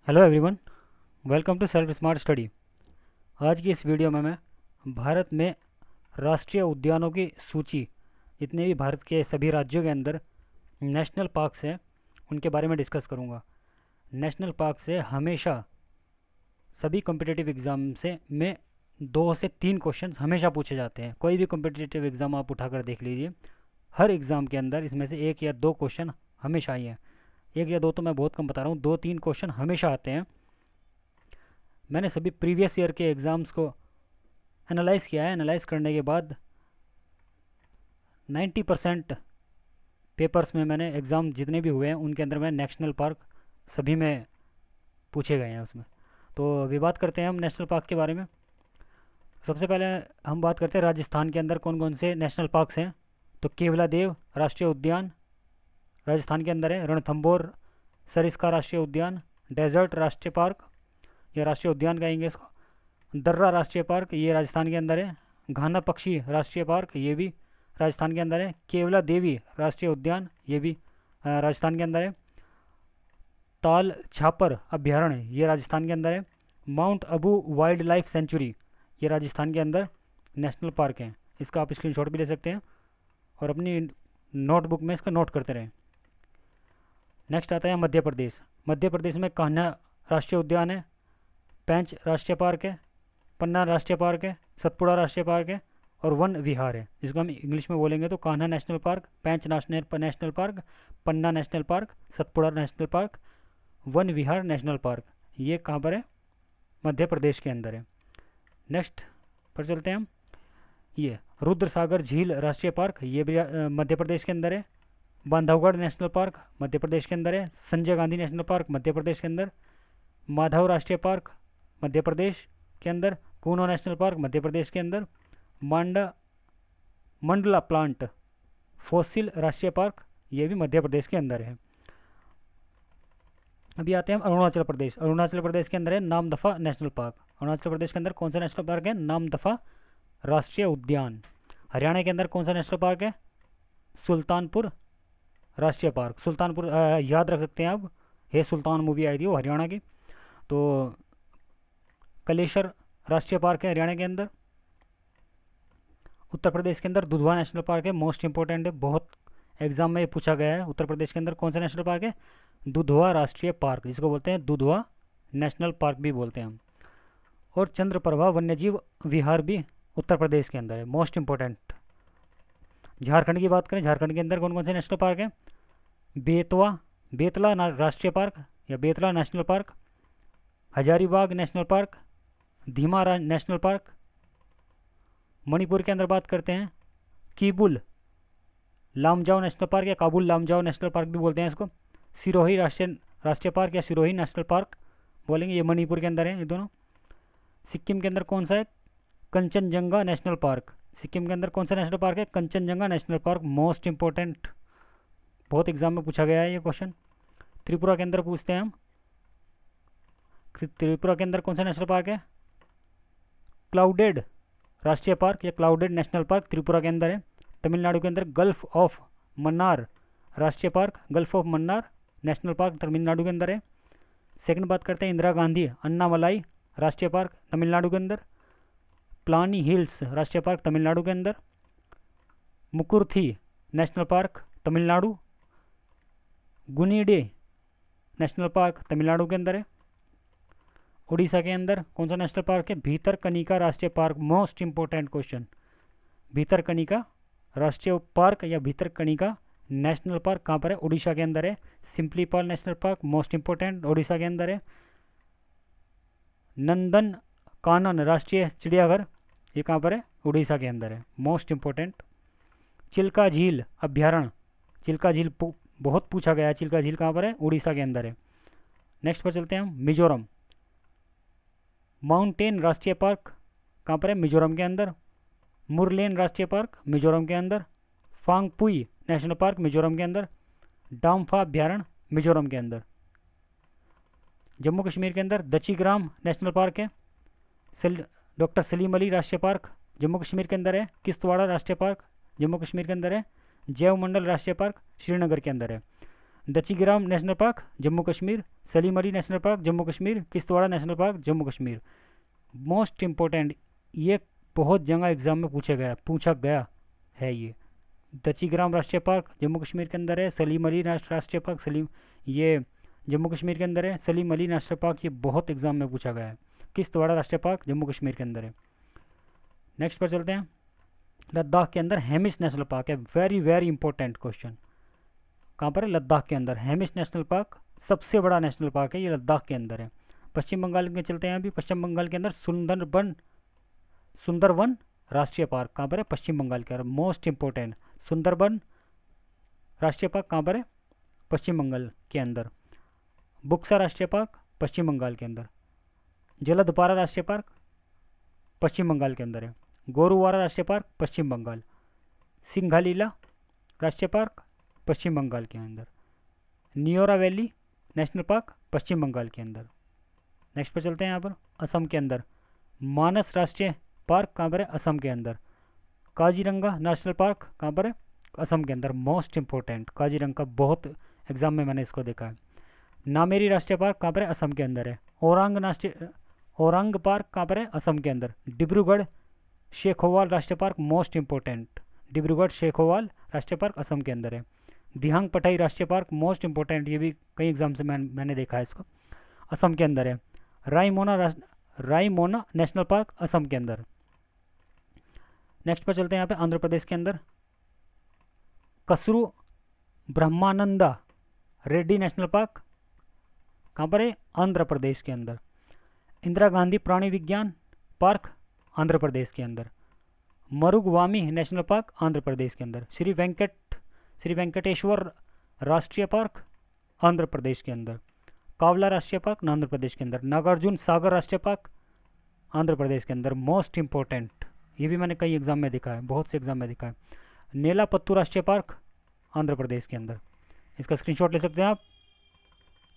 Hello everyone, welcome to Self Smart Study. आज की इस वीडियो में मैं भारत में राष्ट्रीय उद्यानों की सूची, जितने भी भारत के सभी राज्यों के अंदर नेशनल पार्क्स हैं उनके बारे में डिस्कस करूंगा। नेशनल पार्क से हमेशा सभी कॉम्पिटिटिव एग्ज़ाम से में 2 से 3 क्वेश्चन हमेशा पूछे जाते हैं। कोई भी कॉम्पिटिटिव एग्ज़ाम आप उठाकर देख लीजिए, हर एग्ज़ाम के अंदर इसमें से 1 या 2 क्वेश्चन हमेशा ही हैं। 1 या 2 तो मैं बहुत कम बता रहा हूँ, 2-3 क्वेश्चन हमेशा आते हैं। मैंने सभी प्रीवियस ईयर के एग्ज़ाम्स को एनालाइज़ किया है। एनालाइज़ करने के बाद 90% पेपर्स में मैंने एग्ज़ाम जितने भी हुए हैं उनके अंदर मैं नेशनल पार्क सभी में पूछे गए हैं उसमें। तो अभी बात करते हैं हम नेशनल पार्क के बारे में। सबसे पहले हम बात करते हैं राजस्थान के अंदर कौन कौन से नेशनल पार्क्स हैं। तो केवलादेव राष्ट्रीय उद्यान राजस्थान के अंदर है। रणथंभौर सरिस्का राष्ट्रीय उद्यान, डेजर्ट राष्ट्रीय पार्क, या राष्ट्रीय उद्यान कहेंगे इसको। दर्रा राष्ट्रीय पार्क, ये राजस्थान के अंदर है। घाना पक्षी राष्ट्रीय पार्क, ये भी राजस्थान के अंदर है। केवला देवी राष्ट्रीय उद्यान, ये भी राजस्थान के अंदर है। ताल छापर अभ्यारण्य, ये राजस्थान के अंदर है। Mount Abu wild life sanctuary, ये राजस्थान के अंदर नेशनल पार्क है। इसका आप स्क्रीनशॉट भी ले सकते हैं और अपनी नोटबुक में इसका नोट करते रहें। नेक्स्ट आता है मध्य प्रदेश। मध्य प्रदेश में कान्हा राष्ट्रीय उद्यान है, पेंच राष्ट्रीय पार्क है, पन्ना राष्ट्रीय पार्क है, सतपुड़ा राष्ट्रीय पार्क है और वन विहार है। जिसको हम इंग्लिश में बोलेंगे तो Kanha national park, Pench national park, Panna national park, Satpura national park, Van Vihar national park. ये कहाँ पर है? मध्य प्रदेश के अंदर है। नेक्स्ट पर चलते हैं हम। ये रुद्र सागर झील राष्ट्रीय पार्क, ये भी मध्य प्रदेश के अंदर है। बांधवगढ़ नेशनल पार्क मध्य प्रदेश के अंदर है। संजय गांधी नेशनल पार्क मध्य प्रदेश के अंदर। माधव राष्ट्रीय पार्क मध्य प्रदेश के अंदर। कूनो नेशनल पार्क मध्य प्रदेश के अंदर। मांडा मंडला प्लांट फॉसिल राष्ट्रीय पार्क, ये भी मध्य प्रदेश के अंदर है। अभी आते हैं हम अरुणाचल प्रदेश। अरुणाचल प्रदेश के अंदर है नामदफा नेशनल पार्क। अरुणाचल प्रदेश के अंदर कौन सा नेशनल पार्क है? नामदफा राष्ट्रीय उद्यान। हरियाणा के अंदर कौन सा नेशनल पार्क है? सुल्तानपुर राष्ट्रीय पार्क। सुल्तानपुर याद रख सकते हैं आप, हे सुल्तान मूवी आई थी वो हरियाणा की। तो कलेश्वर राष्ट्रीय पार्क है हरियाणा के अंदर। उत्तर प्रदेश के अंदर दुधवा नेशनल पार्क है, मोस्ट इंपॉर्टेंट है, बहुत एग्जाम में पूछा गया है। उत्तर प्रदेश के अंदर कौन सा नेशनल पार्क है? दुधवा राष्ट्रीय पार्क, जिसको बोलते हैं दुधवा नेशनल पार्क भी बोलते हैं हम। और चंद्रप्रभा वन्यजीव विहार भी उत्तर प्रदेश के अंदर है, मोस्ट इंपॉर्टेंट। झारखंड की बात करें, झारखंड के अंदर कौन कौन से नेशनल पार्क है? बेतला राष्ट्रीय पार्क या Betla national park, Hazaribagh national park, धीमा नेशनल पार्क। मणिपुर के अंदर बात करते हैं कीबुल लामजाओ नेशनल पार्क या काबुल लामजाओ नेशनल पार्क भी बोलते हैं इसको। सिरोही राष्ट्रीय पार्क या सिरोही नेशनल पार्क बोलेंगे, ये मणिपुर के अंदर है ये दोनों। सिक्किम के अंदर कौन सा है? Kanchenjunga national park. सिक्किम के अंदर कौन सा नेशनल पार्क है? Kanchenjunga national park, most important, बहुत एग्जाम में पूछा गया है ये क्वेश्चन। त्रिपुरा के अंदर पूछते हैं हम, त्रिपुरा के अंदर कौन सा नेशनल पार्क है? क्लाउडेड राष्ट्रीय पार्क या क्लाउडेड नेशनल पार्क त्रिपुरा के अंदर है। तमिलनाडु के अंदर गल्फ ऑफ मन्नार राष्ट्रीय park, gulf of Mannar national park Tamil Nadu के अंदर है। सेकंड बात करते हैं इंदिरा गांधी अन्नामलाई राष्ट्रीय पार्क तमिलनाडु के अंदर। प्लानी हिल्स राष्ट्रीय पार्क तमिलनाडु के अंदर। Mukurthi national park Tamil Nadu. Guindy national park Tamil Nadu के अंदर है। उड़ीसा के अंदर कौन सा नेशनल पार्क है? भीतरकनिका राष्ट्रीय park, most important question. Bhitarkanika राष्ट्रीय पार्क या भीतरकनिका नेशनल पार्क कहाँ पर है? उड़ीसा के अंदर है। Similipal national park, most important, Orissa के अंदर है। नंदन कानन राष्ट्रीय चिड़ियाघर, ये कहाँ पर है? उड़ीसा के अंदर है, मोस्ट इंपॉर्टेंट। चिल्का झील अभ्यारण्य, चिल्का झील बहुत पूछा गया है। चिल्का झील कहाँ पर है? उड़ीसा के अंदर है। नेक्स्ट पर चलते हैं हम मिजोरम। माउंटेन राष्ट्रीय पार्क कहाँ पर है? मिजोरम के अंदर। मुरलेन राष्ट्रीय पार्क मिजोरम के अंदर। फांगपुई नेशनल पार्क मिजोरम के अंदर। डाम्फा अभ्यारण्य मिजोरम के अंदर। जम्मू कश्मीर के अंदर दचीग्राम नेशनल पार्क है। डॉक्टर सलीम अली राष्ट्रीय पार्क जम्मू कश्मीर के अंदर है। किश्तवाड़ा राष्ट्रीय पार्क जम्मू कश्मीर के अंदर है। जैव मंडल राष्ट्रीय पार्क श्रीनगर के अंदर है। Dachigam national park Jammu Kashmir, Salim Ali national park Jammu Kashmir, Kishtwar national park Jammu Kashmir. Most important, ये बहुत जगह एग्जाम में पूछा गया है ये। दचीग्राम राष्ट्रीय पार्क जम्मू कश्मीर के अंदर है, सलीम अली राष्ट्रीय पार्क ये जम्मू कश्मीर के अंदर है, सलीम अली नेशनल पार्क ये बहुत एग्जाम में पूछा गया है। किश्तवाड़ा राष्ट्रीय पार्क जम्मू कश्मीर के अंदर है। नेक्स्ट पर चलते हैं। लद्दाख के अंदर हेमिस नेशनल पार्क है, वेरी वेरी इंपॉर्टेंट क्वेश्चन। कहाँ पर है? लद्दाख के अंदर हेमिस नेशनल पार्क सबसे बड़ा नेशनल पार्क है, ये लद्दाख के अंदर है। पश्चिम बंगाल में चलते हैं अभी। पश्चिम बंगाल के अंदर सुंदरवन राष्ट्रीय पार्क कहाँ पर है? पश्चिम बंगाल के अंदर। मोस्ट इंपॉर्टेंट, सुंदरवन राष्ट्रीय पार्क कहाँ पर है? पश्चिम बंगाल के अंदर। बुक्सा राष्ट्रीय पार्क पश्चिम बंगाल के अंदर। जलदपारा राष्ट्रीय पार्क पश्चिम बंगाल के अंदर है। गोरुवारा राष्ट्रीय पार्क पश्चिम बंगाल। सिंघालीला राष्ट्रीय पार्क पश्चिम बंगाल के अंदर। नियोरा वैली नेशनल पार्क पश्चिम बंगाल के अंदर। नेक्स्ट पर चलते हैं यहाँ पर असम के अंदर। मानस राष्ट्रीय पार्क कहाँ पर है? असम के अंदर। काजीरंगा नेशनल पार्क कहाँ पर है? असम के अंदर। मोस्ट इंपॉर्टेंट, काजीरंगा बहुत एग्जाम में मैंने इसको देखा है। नामेरी राष्ट्रीय पार्क कहाँ पर है? असम के अंदर है। औरंग पार्क कहाँ पर है? असम के अंदर। डिब्रूगढ़ शेखोवाल राष्ट्रीय पार्क मोस्ट इंपॉर्टेंट, डिब्रूगढ़ शेखोवाल राष्ट्रीय पार्क असम के अंदर है। दिहांग पटाई राष्ट्रीय पार्क मोस्ट इंपॉर्टेंट, ये भी कई एग्जाम से मैंने देखा है इसको, असम के अंदर है। रायमोना नेशनल पार्क असम के अंदर। नेक्स्ट पर चलते हैं यहाँ पे आंध्र प्रदेश के अंदर। कसरू ब्रह्मानंदा रेड्डी नेशनल पार्क कहाँ पर है? आंध्र प्रदेश के अंदर। इंदिरा गांधी प्राणी विज्ञान पार्क आंध्र प्रदेश के अंदर। मरुगवामी नेशनल पार्क आंध्र प्रदेश के अंदर। श्री वेंकटेश्वर राष्ट्रीय पार्क आंध्र प्रदेश के अंदर। कावला राष्ट्रीय पार्क आंध्र प्रदेश के अंदर। नागार्जुन सागर राष्ट्रीय पार्क आंध्र प्रदेश के अंदर। मोस्ट इंपॉर्टेंट, ये भी मैंने कई एग्जाम में देखा है, बहुत से एग्जाम में देखा है। नेलापत्तू राष्ट्रीय पार्क आंध्र प्रदेश के अंदर। इसका स्क्रीनशॉट ले सकते हैं आप।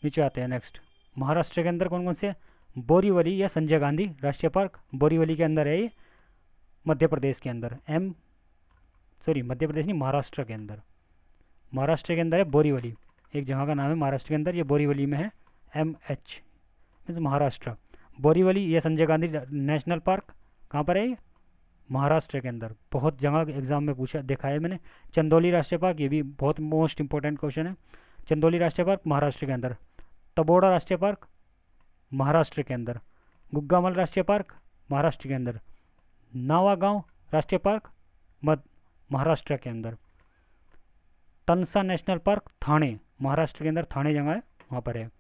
नीचे आते हैं नेक्स्ट। महाराष्ट्र के अंदर कौन कौन से? बोरीवली या संजय गांधी राष्ट्रीय पार्क बोरीवली के अंदर है ये, मध्य प्रदेश के अंदर। मध्य प्रदेश नहीं, महाराष्ट्र के अंदर। महाराष्ट्र के अंदर है बोरीवली, एक जगह का नाम है महाराष्ट्र के अंदर, ये बोरीवली में है। MH means Maharashtra. बोरीवली ये संजय गांधी नेशनल पार्क कहाँ पर है? महाराष्ट्र के अंदर। बहुत जगह एग्जाम में पूछा देखा है मैंने। चंदौली राष्ट्रीय पार्क, ये भी बहुत मोस्ट इंपॉर्टेंट क्वेश्चन है। चंदौली राष्ट्रीय पार्क महाराष्ट्र के अंदर। तबोड़ा राष्ट्रीय पार्क महाराष्ट्र के अंदर। गुग्गामल राष्ट्रीय पार्क महाराष्ट्र के अंदर। नावागांव राष्ट्रीय पार्क महाराष्ट्र के अंदर। तनसा नेशनल पार्क थाने महाराष्ट्र के अंदर, थाने जगह है वहाँ पर है।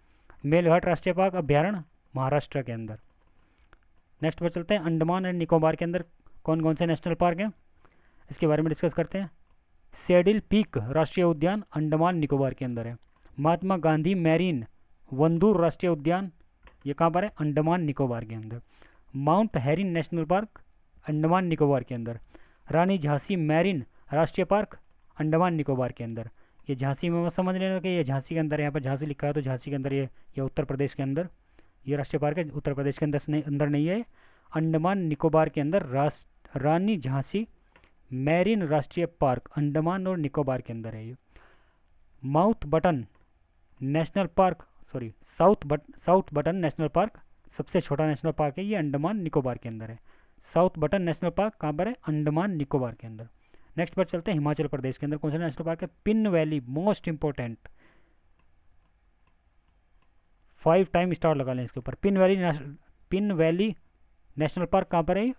मेलघाट राष्ट्रीय पार्क अभ्यारण्य महाराष्ट्र के अंदर। नेक्स्ट पर चलते हैं। अंडमान एंड निकोबार के अंदर कौन कौन से नेशनल पार्क हैं, इसके बारे में डिस्कस करते हैं। सैडिल पीक राष्ट्रीय उद्यान अंडमान निकोबार के अंदर है। महात्मा गांधी मैरीन वंदूर राष्ट्रीय उद्यान, ये कहाँ पर है? अंडमान निकोबार के अंदर। Mount herein national park Andaman Nicobar के अंदर। रानी झांसी मैरीन राष्ट्रीय पार्क अंडमान निकोबार के अंदर। ये झांसी में समझ लेना कि ये झांसी के अंदर है, यहाँ पर झांसी लिखा है तो झांसी के अंदर ये उत्तर प्रदेश के अंदर ये राष्ट्रीय पार्क है, उत्तर प्रदेश के अंदर नहीं है। अंडमान निकोबार के अंदर रानी झांसी मैरीन राष्ट्रीय पार्क अंडमान और निकोबार के अंदर है ये। साउथ बटन नेशनल पार्क सबसे छोटा नेशनल पार्क है, ये अंडमान निकोबार के अंदर है। साउथ बटन नेशनल पार्क कहाँ पर है? अंडमान निकोबार के अंदर। नेक्स्ट पर चलते हैं हिमाचल प्रदेश के अंदर कौन सा नेशनल पार्क है? Pin valley, most important, 5 time star लगा लें इसके ऊपर। पिन वैली नेशनल पार्क कहाँ पर है?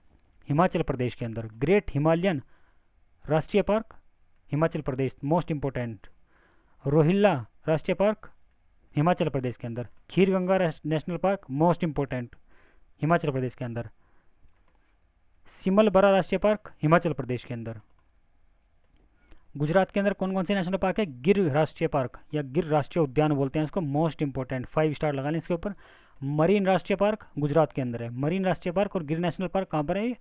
हिमाचल प्रदेश के अंदर। ग्रेट हिमालयन राष्ट्रीय park Himachal Pradesh, most important. Rohilla राष्ट्रीय पार्क हिमाचल प्रदेश के अंदर। Khir Ganga national park most important, Himachal Pradesh के अंदर। सिमलबरा राष्ट्रीय पार्क हिमाचल प्रदेश के अंदर। गुजरात के अंदर कौन कौन से नेशनल पार्क है? गिर राष्ट्रीय पार्क या गिर राष्ट्रीय उद्यान बोलते हैं इसको, मोस्ट इंपॉर्टेंट, 5 स्टार लगा लें इसके ऊपर। मरीन राष्ट्रीय पार्क गुजरात के अंदर है। मरीन राष्ट्रीय पार्क और गिर नेशनल पार्क कहाँ पर है?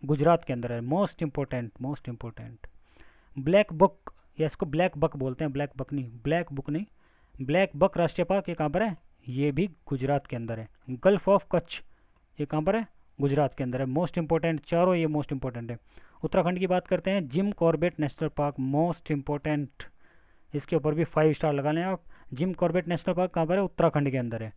गुजरात के अंदर है। Most important. ब्लैक बुक या इसको ब्लैक बक बोलते हैं, ब्लैक बक राष्ट्रीय पार्क ये कहाँ पर है? ये भी गुजरात के अंदर है। गल्फ ऑफ कच्छ ये कहाँ पर है? गुजरात के अंदर है। मोस्ट इंपॉर्टेंट, चारों ये मोस्ट इंपॉर्टेंट है। उत्तराखंड की बात करते हैं, Jim Corbett national park most important, इसके ऊपर भी 5 स्टार लगा लें आप। जिम कॉर्बेट नेशनल पार्क कहाँ पर है? उत्तराखंड के अंदर है।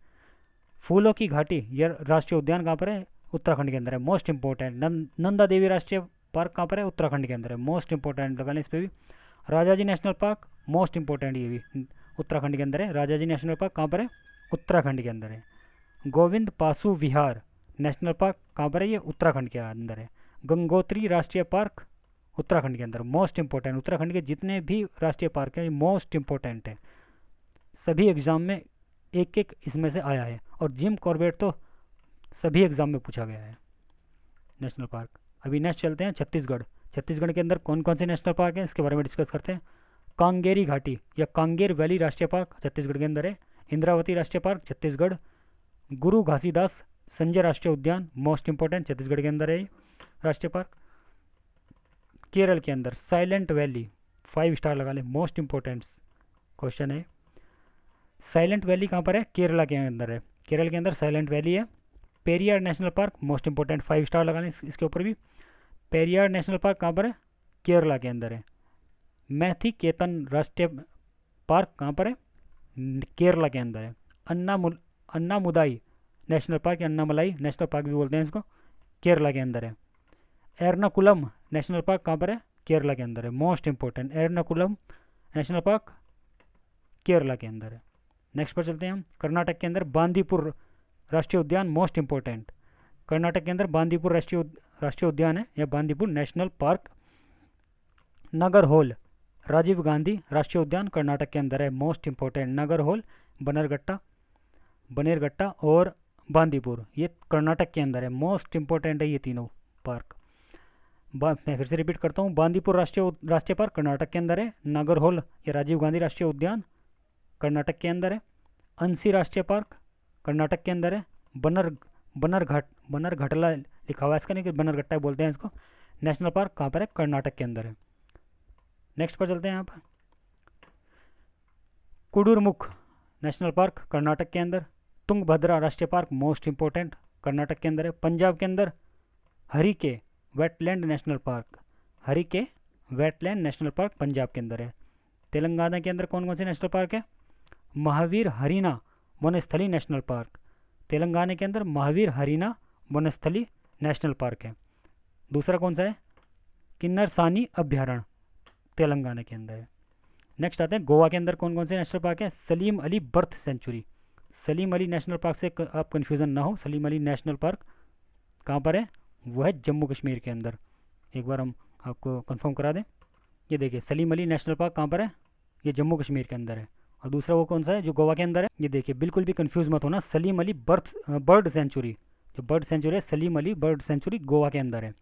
फूलों की घाटी यह राष्ट्रीय उद्यान कहाँ पर है? उत्तराखंड के अंदर है। मोस्ट इंपॉर्टेंट नंदा देवी राष्ट्रीय पार्क कहाँ पर है? उत्तराखंड के अंदर है। मोस्ट इंपॉर्टेंट लगा लें इस पर भी। राजा जी नेशनल पार्क मोस्ट इंपॉर्टेंट, ये भी उत्तराखंड के अंदर है। राजा जी नेशनल पार्क कहाँ पर है? उत्तराखंड के अंदर है। गोविंद पासु विहार नेशनल पार्क कहाँ पर है? ये उत्तराखंड के अंदर है। गंगोत्री राष्ट्रीय पार्क उत्तराखंड के अंदर। मोस्ट इंपॉर्टेंट, उत्तराखंड के जितने भी राष्ट्रीय पार्क हैं ये मोस्ट इंपॉर्टेंट है, सभी एग्ज़ाम में एक एक इसमें से आया है। और जिम कॉर्बेट तो सभी एग्ज़ाम में पूछा गया है नेशनल पार्क। अभी नेक्स्ट चलते हैं छत्तीसगढ़। छत्तीसगढ़ के अंदर कौन कौन से नेशनल पार्क हैं इसके बारे में डिस्कस करते हैं। कांगेरी घाटी या कांगेर वैली राष्ट्रीय पार्क छत्तीसगढ़ के अंदर है। इंद्रावती राष्ट्रीय पार्क छत्तीसगढ़। गुरु घासीदास संजय राष्ट्रीय उद्यान मोस्ट इंपॉर्टेंट, छत्तीसगढ़ के अंदर है राष्ट्रीय पार्क। केरल के अंदर साइलेंट वैली, 5 स्टार लगा लें, मोस्ट इंपॉर्टेंट क्वेश्चन है। साइलेंट वैली कहाँ पर है? केरला के अंदर है। केरल के अंदर साइलेंट वैली है। Periyar national park most important, 5 star लगा लें इसके ऊपर भी। पेरियार नेशनल पार्क कहाँ पर है? केरला के अंदर है। मैथी केतन राष्ट्रीय पार्क कहाँ पर है? केरला के अंदर है। अन्नामुदाई नेशनल पार्क या अन्नामलाई नेशनल पार्क भी बोलते हैं इसको, केरला के अंदर है। एर्नाकुलम नेशनल पार्क कहाँ पर है? केरला के अंदर है। Most important, Ernakulam national park Kerala के अंदर है। नेक्स्ट पर चलते हैं हम। कर्नाटक के अंदर बांदीपुर राष्ट्रीय उद्यान मोस्ट इंपॉर्टेंट, कर्नाटक के अंदर बांदीपुर राष्ट्रीय उद्यान है या बांदीपुर नेशनल पार्क। नागरहोल राजीव गांधी राष्ट्रीय उद्यान कर्नाटक के अंदर है। मोस्ट इंपॉर्टेंट, नागरहोल, बनेरघट्टा और बांदीपुर ये कर्नाटक के अंदर है। मोस्ट इंपॉर्टेंट है ये तीनों पार्क। मैं फिर से रिपीट करता हूँ, बांदीपुर राष्ट्रीय पार्क कर्नाटक के अंदर है। नागरहोल या राजीव गांधी राष्ट्रीय उद्यान कर्नाटक के अंदर है। अंसी राष्ट्रीय पार्क कर्नाटक के अंदर है। बनरघटला लिखा हुआ है इसका, नहीं कि बनरघट्टा बोलते हैं इसको, नेशनल पार्क कहाँ पर है? कर्नाटक के अंदर है। नेक्स्ट पर चलते हैं यहाँ पर। कुडुरमुख नेशनल पार्क कर्नाटक के अंदर। तुंगभद्रा राष्ट्रीय पार्क मोस्ट इंपॉर्टेंट कर्नाटक के अंदर है। पंजाब के अंदर Harike wetland national park, Harike wetland national park Punjab के अंदर है। तेलंगाना के अंदर कौन कौन से नेशनल पार्क है? महावीर हरीना वनस्थली नेशनल पार्क, तेलंगाना के अंदर महावीर हरीना वनस्थली नेशनल पार्क है। दूसरा कौन सा है? किन्नरसानी अभ्यारण्य, तेलंगाना के अंदर है। नेक्स्ट आते हैं गोवा के अंदर कौन कौन से नेशनल पार्क है? Salim Ali birth century, Salim Ali national park से आप कन्फ्यूज़न ना हो, सलीम अली नेशनल पार्क कहाँ पर है? वो है जम्मू कश्मीर के अंदर। एक बार हम आपको कंफर्म करा दें, ये देखिए सलीम अली नेशनल पार्क कहाँ पर है? ये जम्मू कश्मीर के अंदर है। और दूसरा वो कौन सा है जो गोवा के अंदर है? ये देखिए, बिल्कुल भी कंफ्यूज मत होना, सलीम अली बर्ड सेंचुरी, जो बर्ड सेंचुरी है सलीम अली बर्ड सेंचुरी गोवा के अंदर है।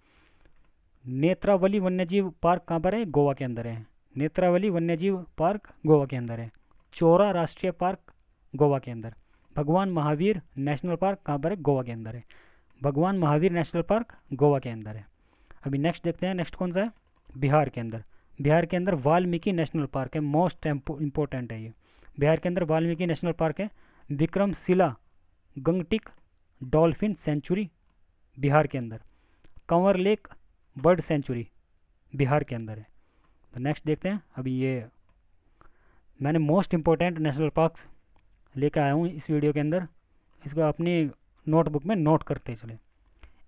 नेत्रावली वन्यजीव पार्क कहाँ पर है? गोवा के अंदर है। नेत्रावली वन्यजीव पार्क गोवा के अंदर है। चोरा राष्ट्रीय पार्क गोवा के अंदर। भगवान महावीर नेशनल पार्क कहाँ पर है? गोवा के अंदर है। भगवान महावीर नेशनल पार्क गोवा के अंदर है। अभी नेक्स्ट देखते हैं, नेक्स्ट कौन सा है? बिहार के अंदर। बिहार के अंदर वाल्मीकि नेशनल पार्क है, मोस्ट इम्पोर्टेंट है ये। बिहार के अंदर वाल्मीकि नेशनल पार्क है। विक्रमशिला गंगटिक डॉल्फिन सेंचुरी बिहार के अंदर। Kanwar lake bird sanctuary Bihar के अंदर है। तो नेक्स्ट देखते हैं। अभी ये मैंने मोस्ट इम्पोर्टेंट नेशनल पार्क्स लेकर आया हूँ इस वीडियो के अंदर, इसको अपनी नोटबुक में नोट करते चले,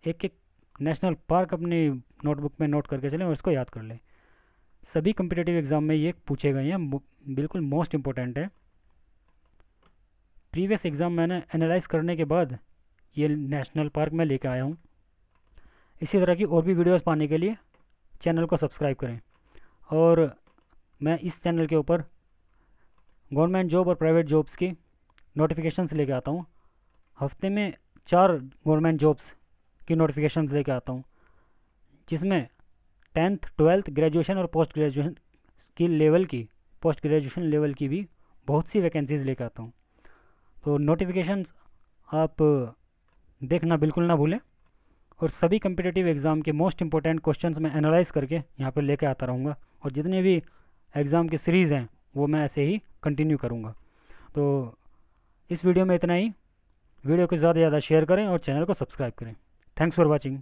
एक एक नेशनल पार्क अपनी नोटबुक में नोट करके चलें और इसको याद कर लें। सभी कम्पिटिटिव एग्ज़ाम में ये पूछे गए हैं, बिल्कुल मोस्ट इम्पोर्टेंट है। प्रीवियस एग्ज़ाम मैंने एनालाइज करने के बाद ये नेशनल पार्क में लेकर आया हूँ। इसी तरह की और भी वीडियोस पाने के लिए चैनल को सब्सक्राइब करें। और मैं इस चैनल के ऊपर गवर्नमेंट जॉब और प्राइवेट जॉब्स की नोटिफिकेशंस लेके आता हूँ। हफ्ते में 4 गवर्नमेंट जॉब्स की नोटिफिकेशंस लेके आता हूँ, जिसमें 10th 12th ग्रेजुएशन और पोस्ट ग्रेजुएशन की लेवल की, पोस्ट ग्रेजुएशन लेवल की भी बहुत सी वैकेंसीज़ लेकर आता हूँ। तो नोटिफिकेशंस आप देखना बिल्कुल ना भूलें। और सभी कम्पिटिटिव एग्ज़ाम के मोस्ट इंपॉर्टेंट क्वेश्चंस मैं एनालाइज करके यहाँ पर लेके आता रहूँगा। और जितने भी एग्ज़ाम की सीरीज़ हैं वो मैं ऐसे ही कंटिन्यू करूँगा। तो इस वीडियो में इतना ही। वीडियो को ज़्यादा से ज़्यादा शेयर करें और चैनल को सब्सक्राइब करें। Thanks for watching.